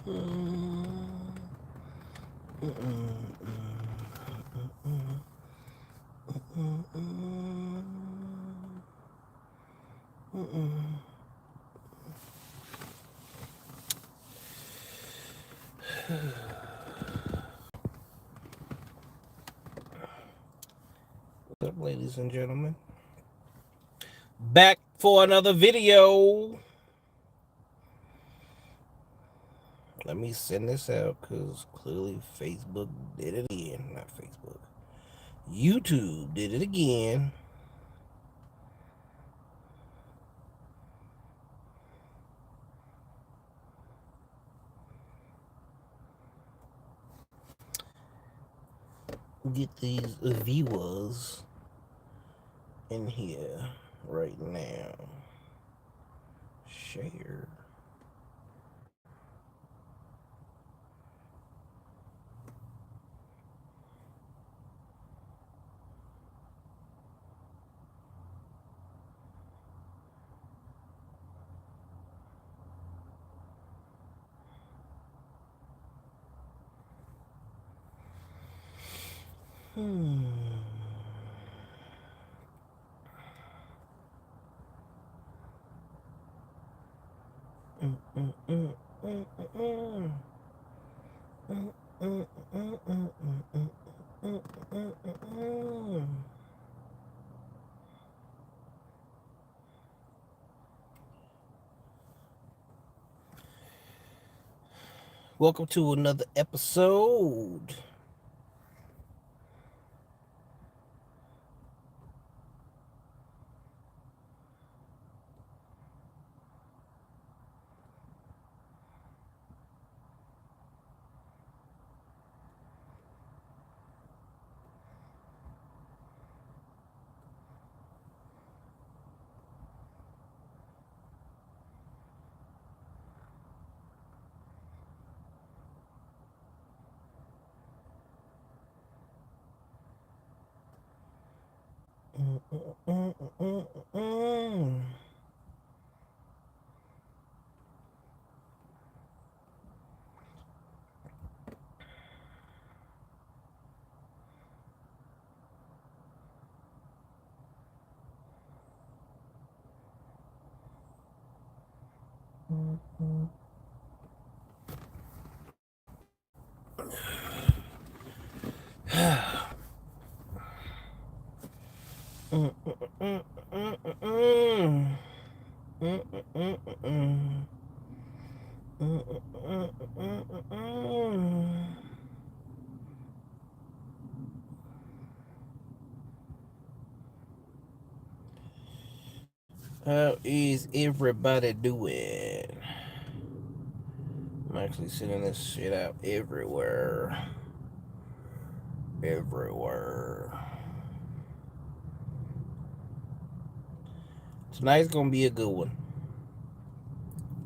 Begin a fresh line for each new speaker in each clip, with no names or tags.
What's up, ladies and gentlemen? Back for another video. Let me send this out because clearly Facebook did it again. Not Facebook. YouTube did it again. Get these viewers in here right now. Share. Welcome to another episode. How is everybody doing? I'm actually sending this shit out everywhere. Everywhere. Tonight's gonna be a good one.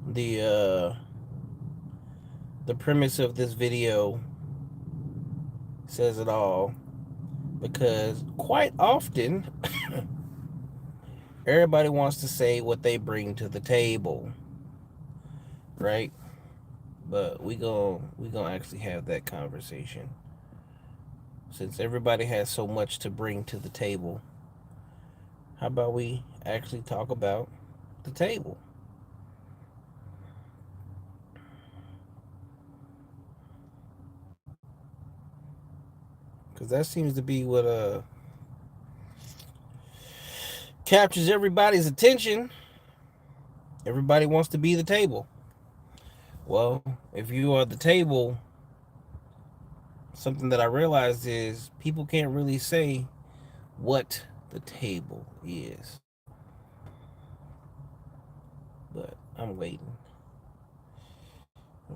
The premise of this video says it all, because quite often everybody wants to say what they bring to the table, right? But we gonna actually have that conversation, since everybody has so much to bring to the table. How about we actually talk about the table? Because that seems to be what captures everybody's attention. Everybody wants to be the table. Well, if you are the table, something that I realized is people can't really say what the table is. But I'm waiting.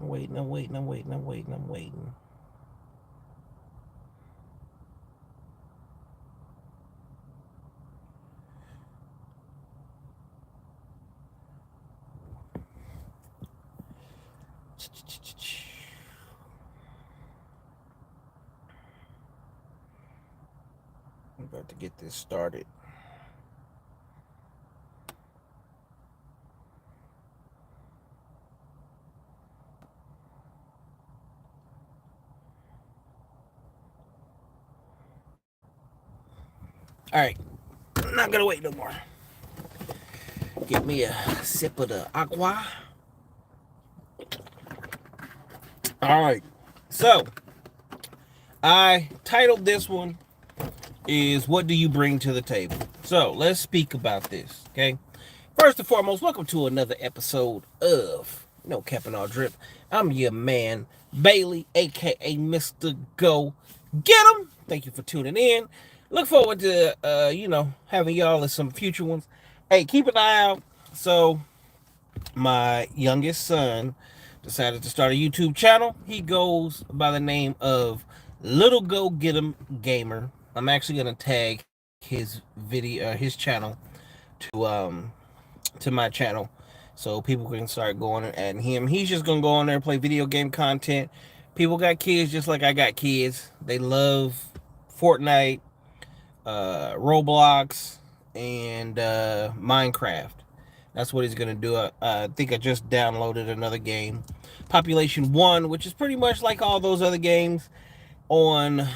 I'm waiting. I'm waiting. I'm waiting. I'm waiting. I'm waiting. I'm about to get this started. All right, I'm not gonna wait no more. Get me a sip of the aqua. All right, so I titled this one is "What Do You Bring to the Table?" So let's speak about this, okay? First and foremost, welcome to another episode of NoCappnAllDrip. I'm your man, Bailey, aka Mr. Go Get 'em. Thank you for tuning in. Look forward to having y'all in some future ones. Hey, keep an eye out. So my youngest son decided to start a YouTube channel. He goes by the name of Little Go Get 'em Gamer. I'm actually gonna tag his video, his channel, to my channel, so people can start going and adding him. He's just gonna go on there, play video game content. People got kids just like I got kids. They love Fortnite, Roblox, and Minecraft. That's what he's gonna do. I think I just downloaded another game, Population 1, which is pretty much like all those other games on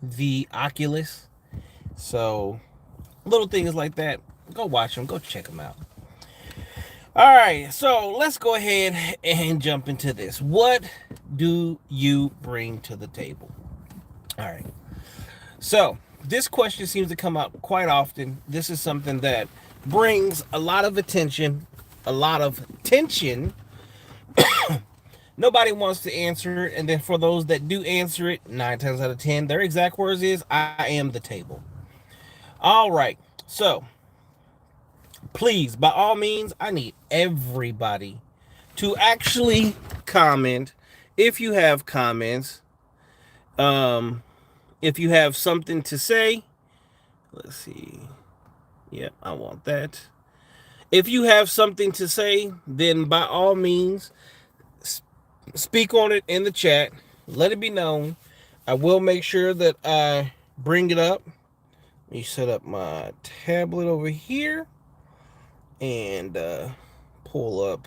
the Oculus. So little things like that, go watch them, go check them out. All right, so let's go ahead and jump into this. What do you bring to the table? All right, so this question seems to come up quite often. This is something that brings a lot of attention, a lot of tension. Nobody wants to answer it, and then for those that do answer it, 9 times out of 10, their exact words is, "I am the table." All right, so please, by all means, I need everybody to actually comment if you have comments. If you have something to say, let's see. Yep, I want that. If you have something to say, then by all means, speak on it in the chat. Let it be known. I will make sure that I bring it up. Let me set up my tablet over here and pull up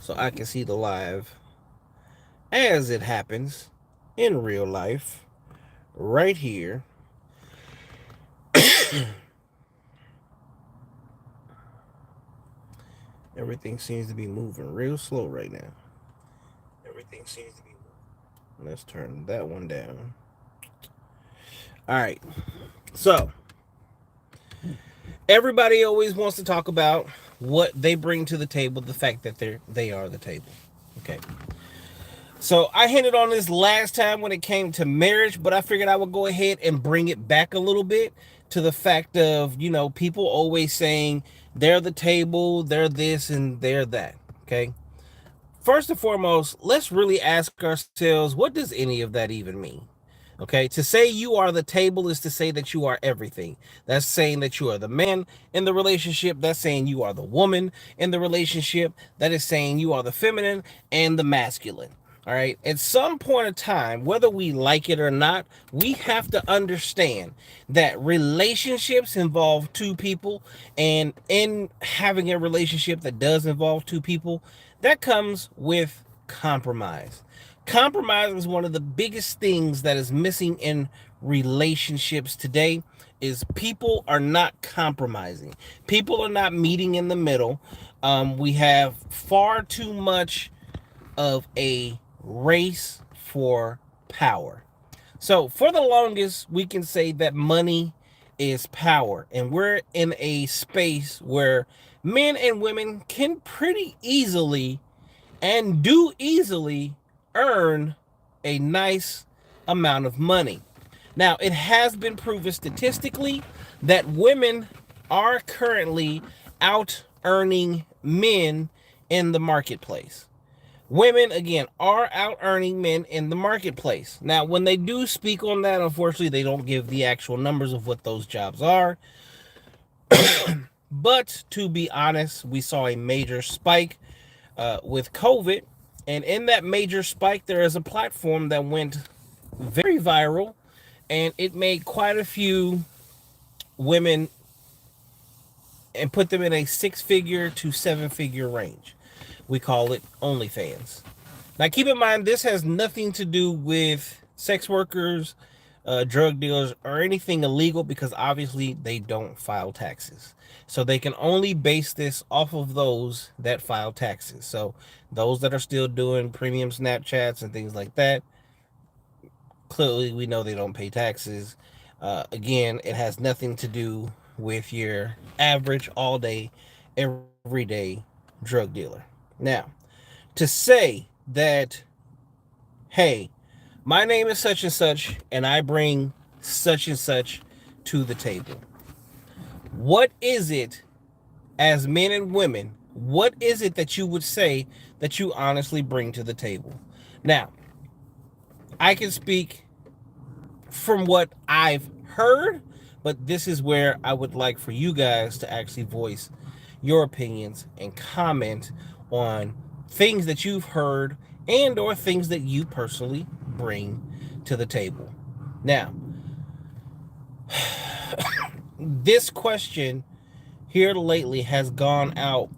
so I can see the live as it happens in real life right here. Everything seems to be moving real slow right now. Everything seems to be moving. Let's turn that one down. All right, so everybody always wants to talk about what they bring to the table, the fact that they are the table. Okay. So I hinted on this last time when it came to marriage, but I figured I would go ahead and bring it back a little bit to the fact of, people always saying they're the table, they're this and they're that. Okay. First and foremost, let's really ask ourselves, what does any of that even mean? Okay, to say you are the table is to say that you are everything. That's saying that you are the man in the relationship. That's saying you are the woman in the relationship. That is saying you are the feminine and the masculine. All right, at some point in time, whether we like it or not, we have to understand that relationships involve two people, and in having a relationship that does involve two people, that comes with compromise. Compromise is one of the biggest things that is missing in relationships today. Is people are not compromising. People are not meeting in the middle. We have far too much of a race for power. So for the longest, we can say that money is power, and we're in a space where men and women can pretty easily and do easily earn a nice amount of money. Now, it has been proven statistically that women are currently out earning men in the marketplace. Women, again, are out earning men in the marketplace. Now, when they do speak on that, unfortunately, they don't give the actual numbers of what those jobs are. But to be honest, we saw a major spike with COVID. And in that major spike, there is a platform that went very viral, and it made quite a few women and put them in a 6-figure to 7-figure range. We call it OnlyFans. Now, keep in mind, this has nothing to do with sex workers, drug dealers or anything illegal, because obviously they don't file taxes. So they can only base this off of those that file taxes. So those that are still doing premium Snapchats and things like that, clearly we know they don't pay taxes. Again, it has nothing to do with your average all day, everyday drug dealer. Now, to say that, hey, my name is such and such, and I bring such and such to the table. What is it, as men and women, what is it that you would say that you honestly bring to the table? Now, I can speak from what I've heard, but this is where I would like for you guys to actually voice your opinions and comment on things that you've heard and or things that you personally bring to the table. Now, this question here lately has gone out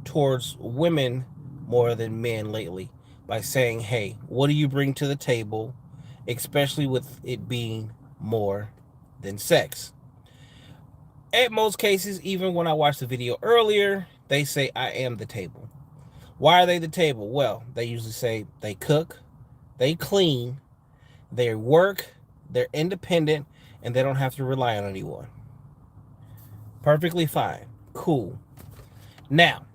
towards women more than men lately by saying, hey, what do you bring to the table, especially with it being more than sex? At most cases, even when I watched the video earlier, they say I am the table. Why are they the table? Well, they usually say they cook, they clean, they work, they're independent, and they don't have to rely on anyone. Perfectly fine. Cool. Now,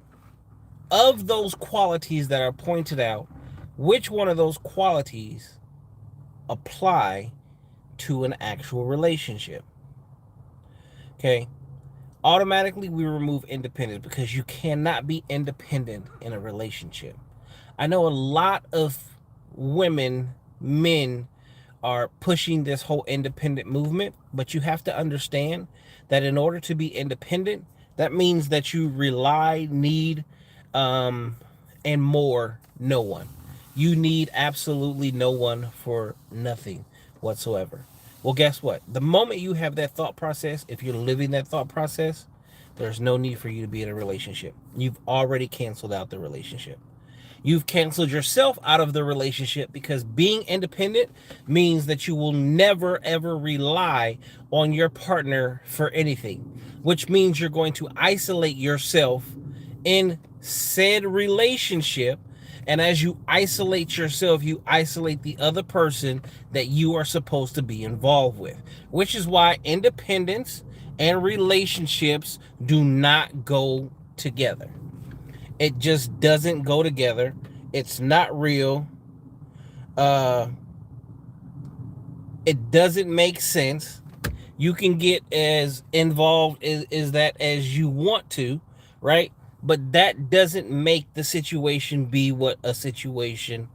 of those qualities that are pointed out, which one of those qualities apply to an actual relationship? Okay. Automatically, we remove independence because you cannot be independent in a relationship. I know a lot of women, men are pushing this whole independent movement, but you have to understand that in order to be independent, that means that you rely, need, and more no one. You need absolutely no one for nothing whatsoever. Well, guess what? The moment you have that thought process, if you're living that thought process, there's no need for you to be in a relationship. You've already canceled out the relationship. You've canceled yourself out of the relationship, because being independent means that you will never ever rely on your partner for anything, which means you're going to isolate yourself in said relationship. And as you isolate yourself, you isolate the other person that you are supposed to be involved with, which is why independence and relationships do not go together. It just doesn't go together. It's not real. Uh, it doesn't make sense. You can get as involved as that as you want to, right? But that doesn't make the situation be what a situation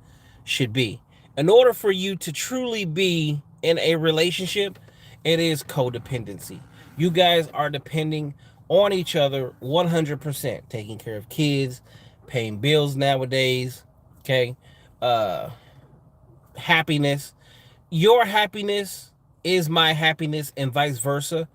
should be. In order for you to truly be in a relationship, it is codependency. You guys are depending on each other 100%, taking care of kids, paying bills nowadays, okay? Uh, Happiness. Your happiness is my happiness, and vice versa.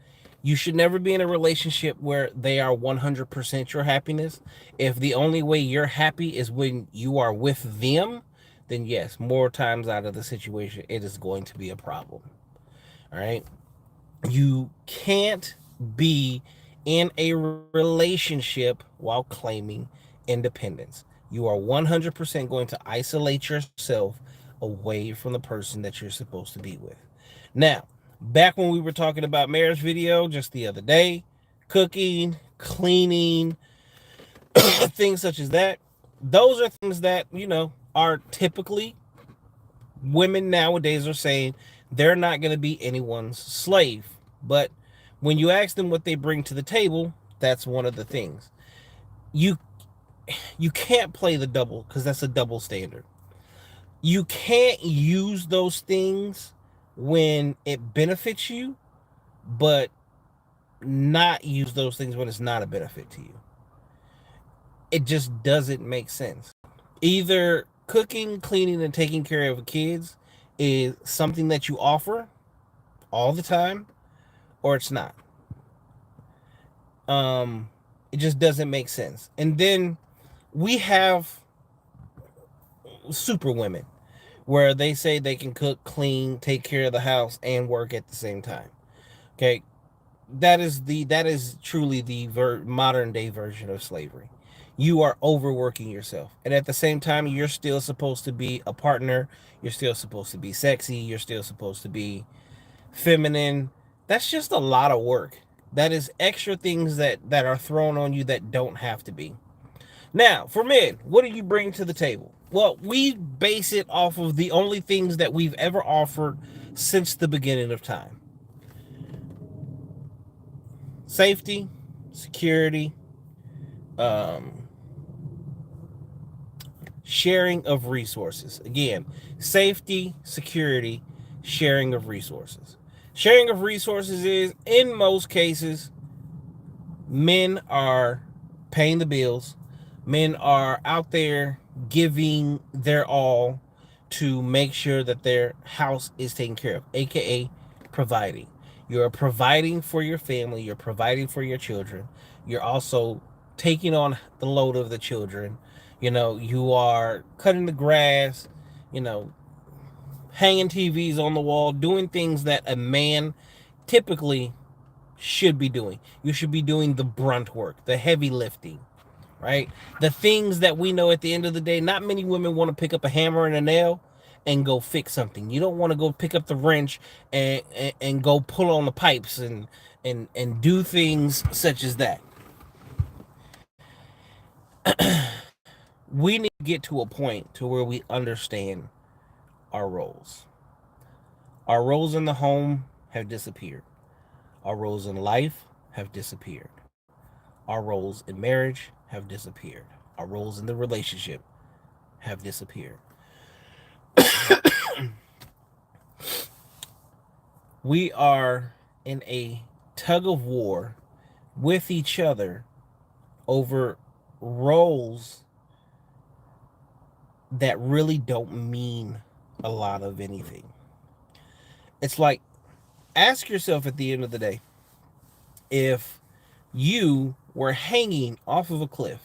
You should never be in a relationship where they are 100% your happiness. If the only way you're happy is when you are with them, then yes, more times out of the situation, it is going to be a problem. All right. You can't be in a relationship while claiming independence. You are 100% going to isolate yourself away from the person that you're supposed to be with. Now, back when we were talking about marriage video just the other day, cooking, cleaning, things such as that, those are things that, are typically, women nowadays are saying they're not going to be anyone's slave. But when you ask them what they bring to the table, that's one of the things. You you can't play the double, because that's a double standard. You can't use those things when it benefits you, but not use those things when it's not a benefit to you. It just doesn't make sense. Either cooking, cleaning, and taking care of kids is something that you offer all the time, or it's not. It just doesn't make sense. And then we have super women, where they say they can cook, clean, take care of the house, and work at the same time. Okay, that is truly the modern day version of slavery. You are overworking yourself, and at the same time, you're still supposed to be a partner. You're still supposed to be sexy. You're still supposed to be feminine. That's just a lot of work. That is extra things that are thrown on you that don't have to be. Now, for men, what do you bring to the table? Well, we base it off of the only things that we've ever offered since the beginning of time: safety, security, um, sharing of resources. Again, safety, security, sharing of resources. Sharing of resources is, in most cases, men are paying the bills. Men are out there giving their all to make sure that their house is taken care of, aka providing. You're providing for your family, you're providing for your children. You're also taking on the load of the children. You are cutting the grass, you know, hanging TVs on the wall, doing things that a man typically should be doing. You should be doing the brunt work, the heavy lifting, right? The things that we know at the end of the day, not many women want to pick up a hammer and a nail and go fix something. You don't want to go pick up the wrench and go pull on the pipes and do things such as that. We need to get to a point to where we understand our roles. Our roles in the home have disappeared. Our roles in life have disappeared. Our roles in marriage have disappeared. Our roles in the relationship have disappeared. We are in a tug of war with each other over roles that really don't mean a lot of anything. It's like, ask yourself at the end of the day, if you were hanging off of a cliff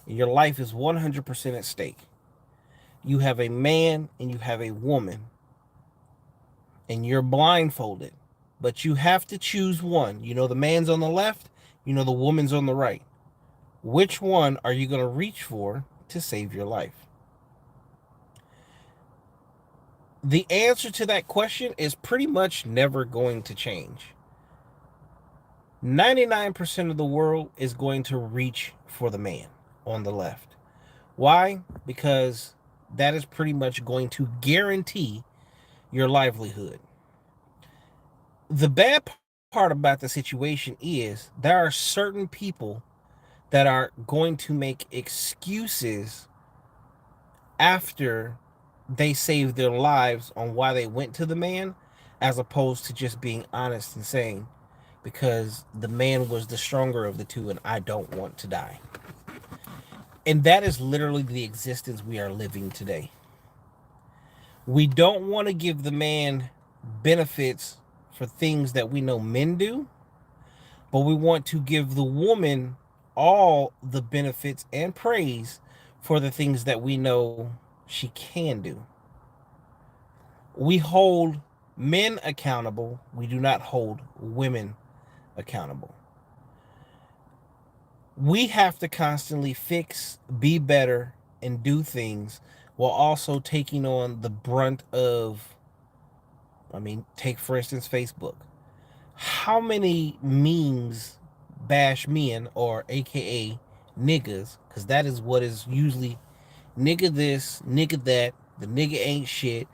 and your life is 100% at stake, you have a man and you have a woman, and you're blindfolded, but you have to choose one. The man's on the left, the woman's on the right. Which one are you going to reach for to save your life? The answer to that question is pretty much never going to change. 99% of the world is going to reach for the man on the left. Why? Because that is pretty much going to guarantee your livelihood. The bad part about the situation is there are certain people that are going to make excuses after they save their lives on why they went to the man, as opposed to just being honest and saying, because the man was the stronger of the two and I don't want to die. And that is literally the existence we are living today. We don't want to give the man benefits for things that we know men do, but we want to give the woman all the benefits and praise for the things that we know she can do. We hold men accountable, we do not hold women accountable. We have to constantly fix, be better, and do things while also taking on the brunt of, take for instance Facebook. How many memes bash men, or AKA niggas, because that is what is usually nigga this, nigga that, the nigga ain't shit,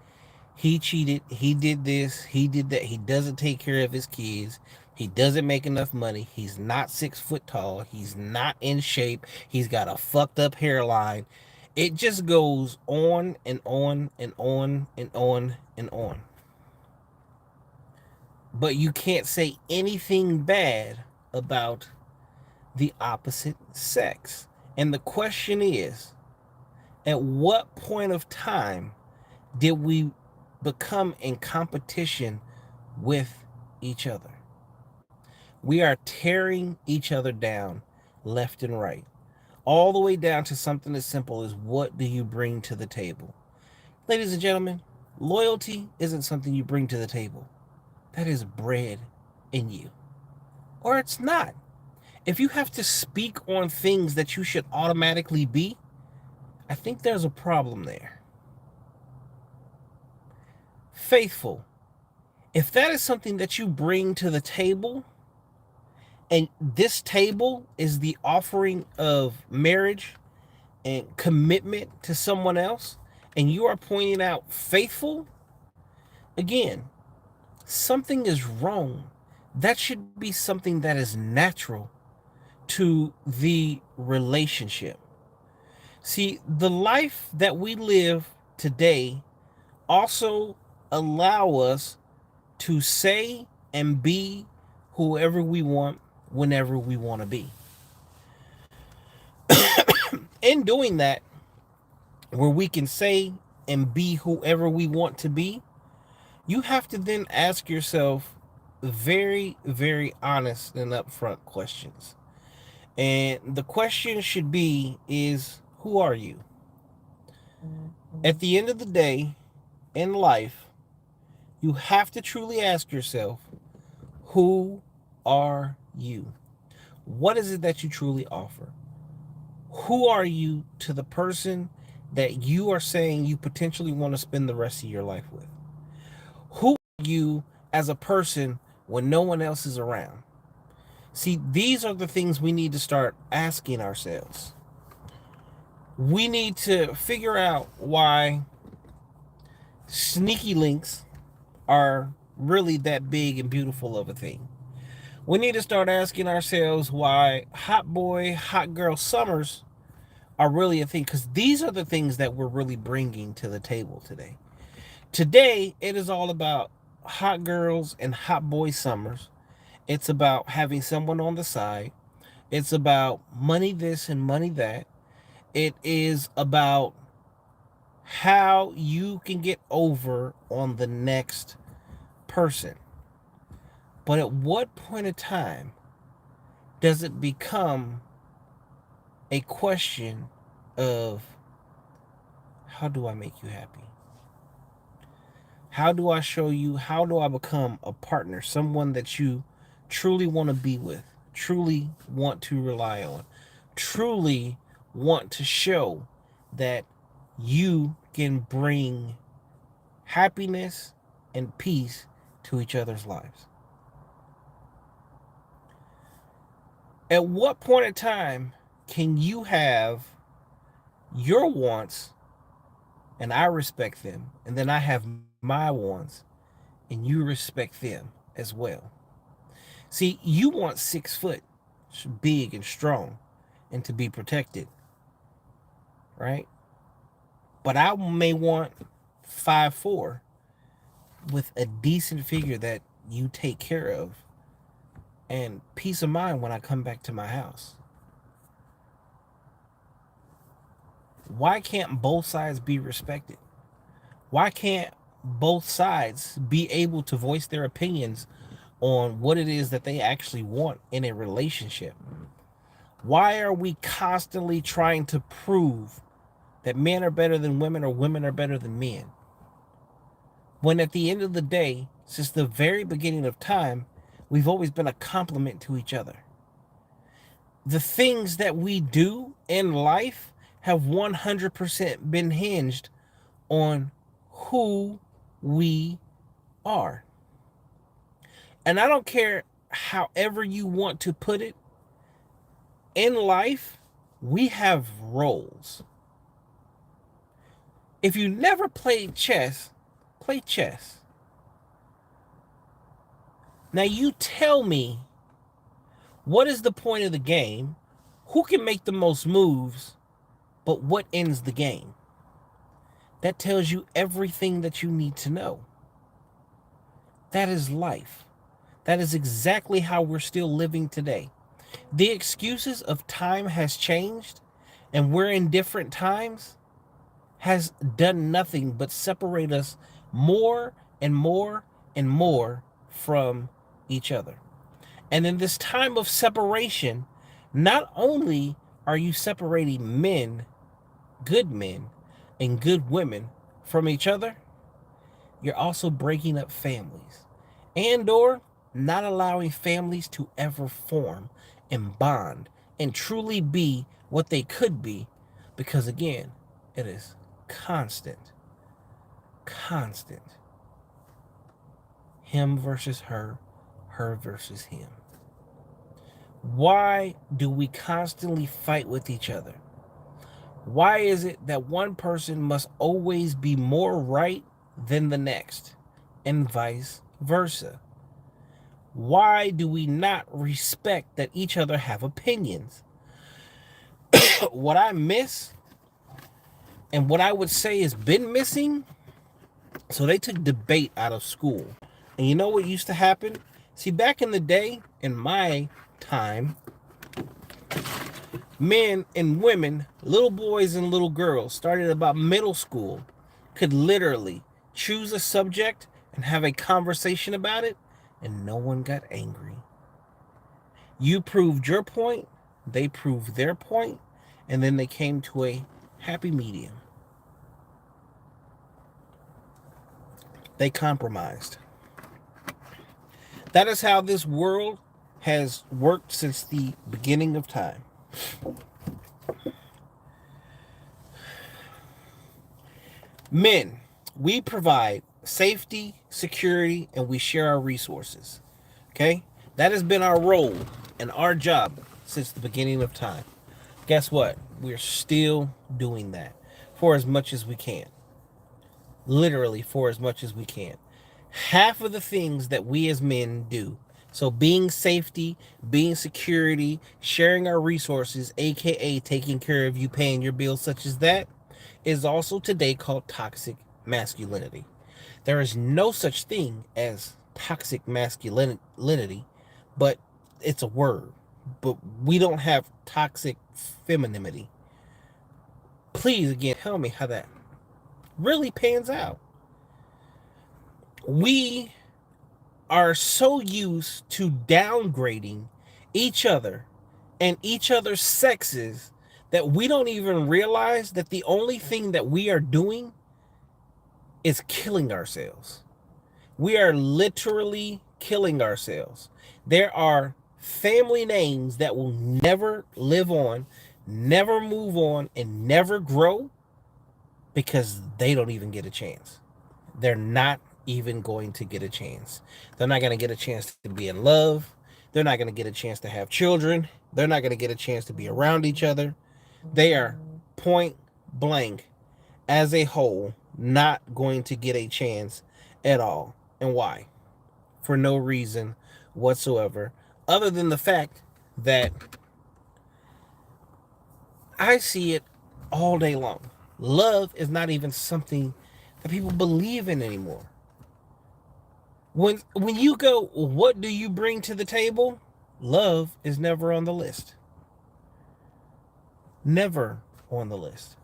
he cheated, he did this, he did that, he doesn't take care of his kids, he doesn't make enough money, he's not 6 foot tall, he's not in shape, he's got a fucked up hairline. It just goes on and on and on and on and on. But you can't say anything bad about the opposite sex. And the question is, at what point of time did we become in competition with each other? We are tearing each other down left and right, all the way down to something as simple as, what do you bring to the table? Ladies and gentlemen, loyalty isn't something you bring to the table. That is bred in you. Or it's not. If you have to speak on things that you should automatically be, I think there's a problem there. Faithful. If that is something that you bring to the table, and this table is the offering of marriage and commitment to someone else, and you are pointing out faithful, again, something is wrong. That should be something that is natural to the relationship. See, the life that we live today also allow us to say and be whoever we want whenever we want to be. In doing that, where we can say and be whoever we want to be, you have to then ask yourself very, very honest and upfront questions. And the question should be is, who are you? At the end of the day, in life, you have to truly ask yourself, who are you? What is it that you truly offer? Who are you to the person that you are saying you potentially want to spend the rest of your life with? Who are you as a person when no one else is around? See, these are the things we need to start asking ourselves. We need to figure out why sneaky links are really that big and beautiful of a thing. We need to start asking ourselves why hot boy, hot girl summers are really a thing, because these are the things that we're really bringing to the table today. Today, it is all about hot girls and hot boy summers. It's about having someone on the side. It's about money this and money that. It is about how you can get over on the next person. But at what point in time does it become a question of, how do I make you happy? How do I show you? How do I become a partner? Someone that you truly want to be with, truly want to rely on, truly want to show that you can bring happiness and peace to each other's lives. At what point in time can you have your wants and I respect them, and then I have my wants and you respect them as well? See, you want 6 foot, big and strong, and to be protected, right? But I may want 5'4" with a decent figure that you take care of and peace of mind when I come back to my house. Why can't both sides be respected? Why can't both sides be able to voice their opinions on what it is that they actually want in a relationship? Why are we constantly trying to prove that men are better than women or women are better than men, when at the end of the day, since the very beginning of time, we've always been a complement to each other? The things that we do in life have 100% been hinged on who we are. And I don't care however you want to put it, in life, we have roles. If you never played chess, play chess. Now you tell me, what is the point of the game? Who can make the most moves, but what ends the game? That tells you everything that you need to know. That is life. That is exactly how we're still living today. The excuses of time has changed and we're in different times has done nothing but separate us more and more and more from each other. And in this time of separation, not only are you separating men, good men, and good women from each other, you're also breaking up families and or not allowing families to ever form and bond and truly be what they could be, because again, it is constant him versus her versus him. Why do we constantly fight with each other? Why is it that one person must always be more right than the next, and vice versa? Why do we not respect that each other have opinions? What I miss, and what I would say has been missing, so they took debate out of school. And you know what used to happen? See, back in the day, in my time, men and women, little boys and little girls, started about middle school, could literally choose a subject and have a conversation about it, and no one got angry. You proved your point, they proved their point, and then they came to a happy medium. They compromised. That is how this world has worked since the beginning of time. Men, we provide safety, security, and we share our resources. Okay? That has been our role and our job since the beginning of time. Guess what? We're still doing that for as much as we can. Literally for as much as we can. Half of the things that we as men do, so being safety, being security, sharing our resources, aka taking care of you, paying your bills, such as that, is also today called toxic masculinity. There is no such thing as toxic masculinity, but it's a word. But we don't have toxic femininity. Please, again, tell me how that really pans out. We are so used to downgrading each other and each other's sexes that we don't even realize that the only thing that we are doing is killing ourselves. We are literally killing ourselves. There are family names that will never live on, never move on, and never grow because they don't even get a chance. They're not even going to get a chance. They're not going to get a chance to be in love. They're not going to get a chance to have children. They're not going to get a chance to be around each other. They are point blank, as a whole, not going to get a chance at all. And why? For no reason whatsoever, other than the fact that I see it all day long. Love is not even something that people believe in anymore. When you go, what do you bring to the table? Love is never on the list. Never on the list.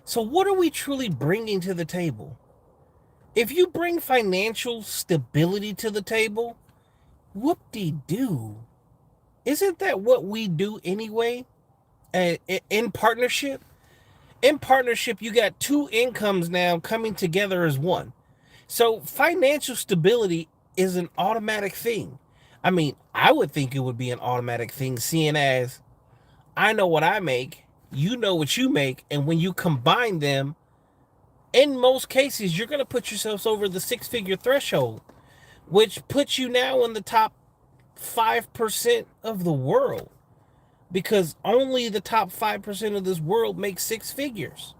So what are we truly bringing to the table? If you bring financial stability to the table, whoop-de-doo. Isn't that what we do anyway? In partnership? In partnership, you got two incomes now coming together as one. So financial stability is an automatic thing. I mean, I would think it would be an automatic thing, seeing as I know what I make, you know what you make, and when you combine them, in most cases, you're going to put yourselves over the six-figure threshold, which puts you now in the top 5% of the world, because only the top 5% of this world makes six figures.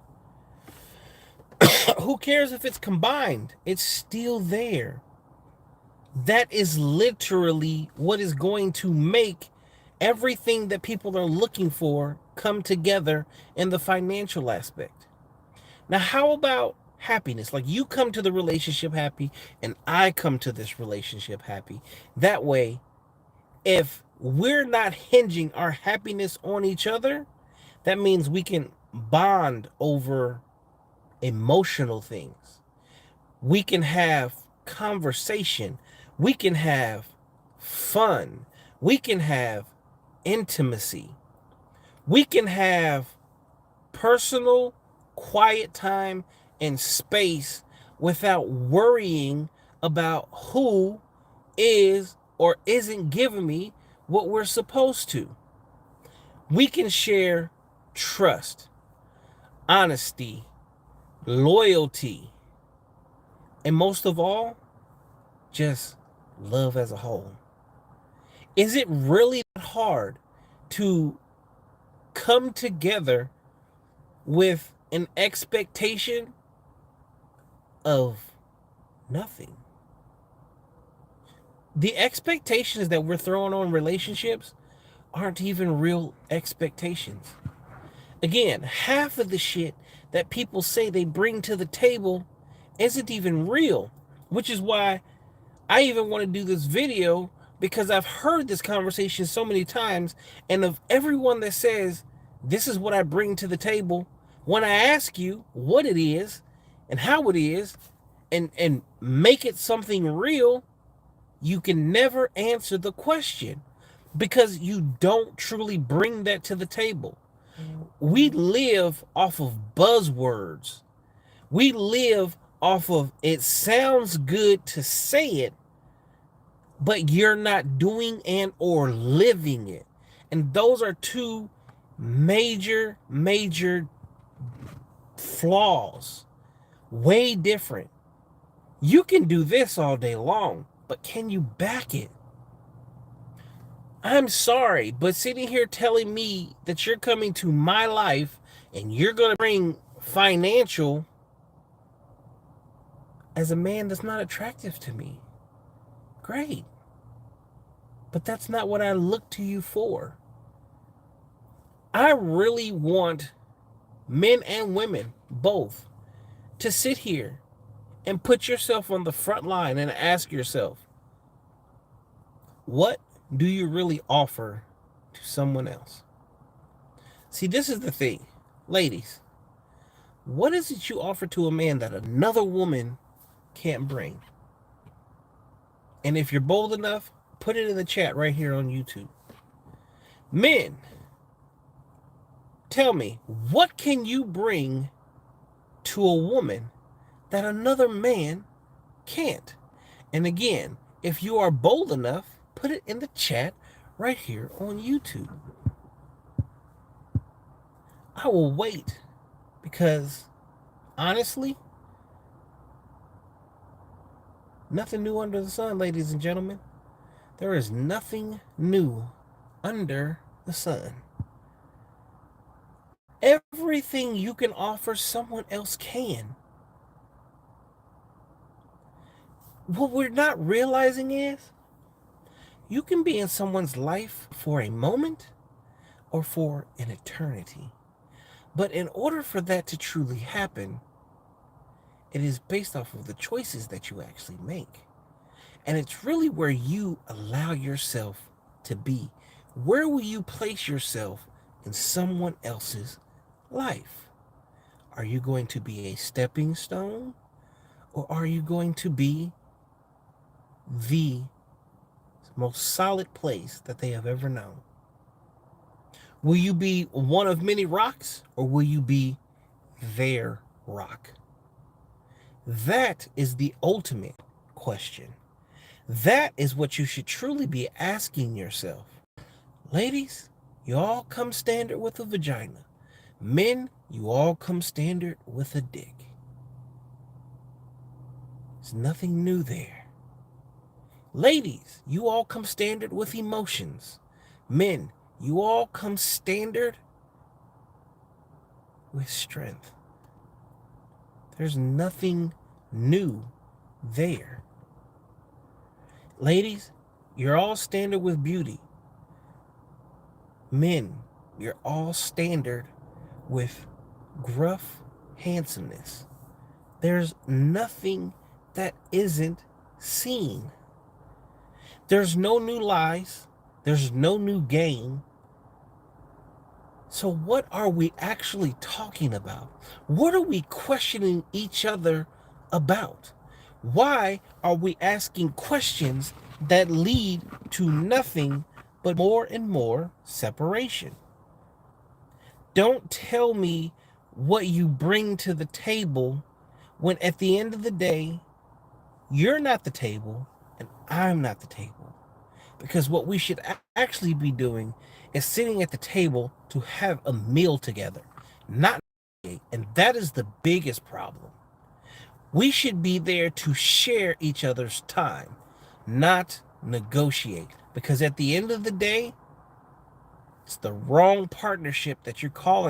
Who cares if it's combined? It's still there. That is literally what is going to make everything that people are looking for come together in the financial aspect. Now, how about happiness? Like, you come to the relationship happy and I come to this relationship happy. That way, if we're not hinging our happiness on each other, that means we can bond over emotional things. We can have conversation. We can have fun. We can have intimacy. We can have personal, quiet time and space without worrying about who is or isn't giving me what we're supposed to. We can share trust, honesty, loyalty, and most of all, just love as a whole. Is it really hard to come together with an expectation of nothing? The expectations that we're throwing on relationships aren't even real expectations. Again, half of the shit that people say they bring to the table isn't even real, which is why I even want to do this video, because I've heard this conversation so many times, and of everyone that says, this is what I bring to the table, when I ask you what it is and how it is and make it something real, you can never answer the question because you don't truly bring that to the table. We live off of buzzwords. We live off of it sounds good to say it, but you're not doing and or living it. And those are two major flaws. Way different. You can do this all day long, but can you back it? I'm sorry, but sitting here telling me that you're coming to my life and you're going to bring financial as a man that's not attractive to me, great. But that's not what I look to you for. I really want men and women, both, to sit here and put yourself on the front line and ask yourself, what do you really offer to someone else? See, this is the thing. Ladies, what is it you offer to a man that another woman can't bring? And if you're bold enough, put it in the chat right here on YouTube. Men, tell me, what can you bring to a woman that another man can't? And again, if you are bold enough, put it in the chat right here on YouTube. I will wait because, honestly, nothing new under the sun, ladies and gentlemen. There is nothing new under the sun. Everything you can offer, someone else can. What we're not realizing is you can be in someone's life for a moment or for an eternity. But in order for that to truly happen, it is based off of the choices that you actually make. And it's really where you allow yourself to be. Where will you place yourself in someone else's life? Are you going to be a stepping stone? Or are you going to be the most solid place that they have ever known? Will you be one of many rocks, or will you be their rock? That is the ultimate question. That is what you should truly be asking yourself. Ladies, you all come standard with a vagina. Men, you all come standard with a dick. There's nothing new there. Ladies, you all come standard with emotions. Men, you all come standard with strength. There's nothing new there. Ladies, you're all standard with beauty. Men, you're all standard with gruff handsomeness. There's nothing that isn't seen. There's no new lies. There's no new game. So what are we actually talking about? What are we questioning each other about? Why are we asking questions that lead to nothing but more and more separation? Don't tell me what you bring to the table when at the end of the day, you're not the table and I'm not the table. Because what we should actually be doing is sitting at the table to have a meal together, not negotiate. And that is the biggest problem. We should be there to share each other's time, not negotiate. Because at the end of the day, it's the wrong partnership that you're calling.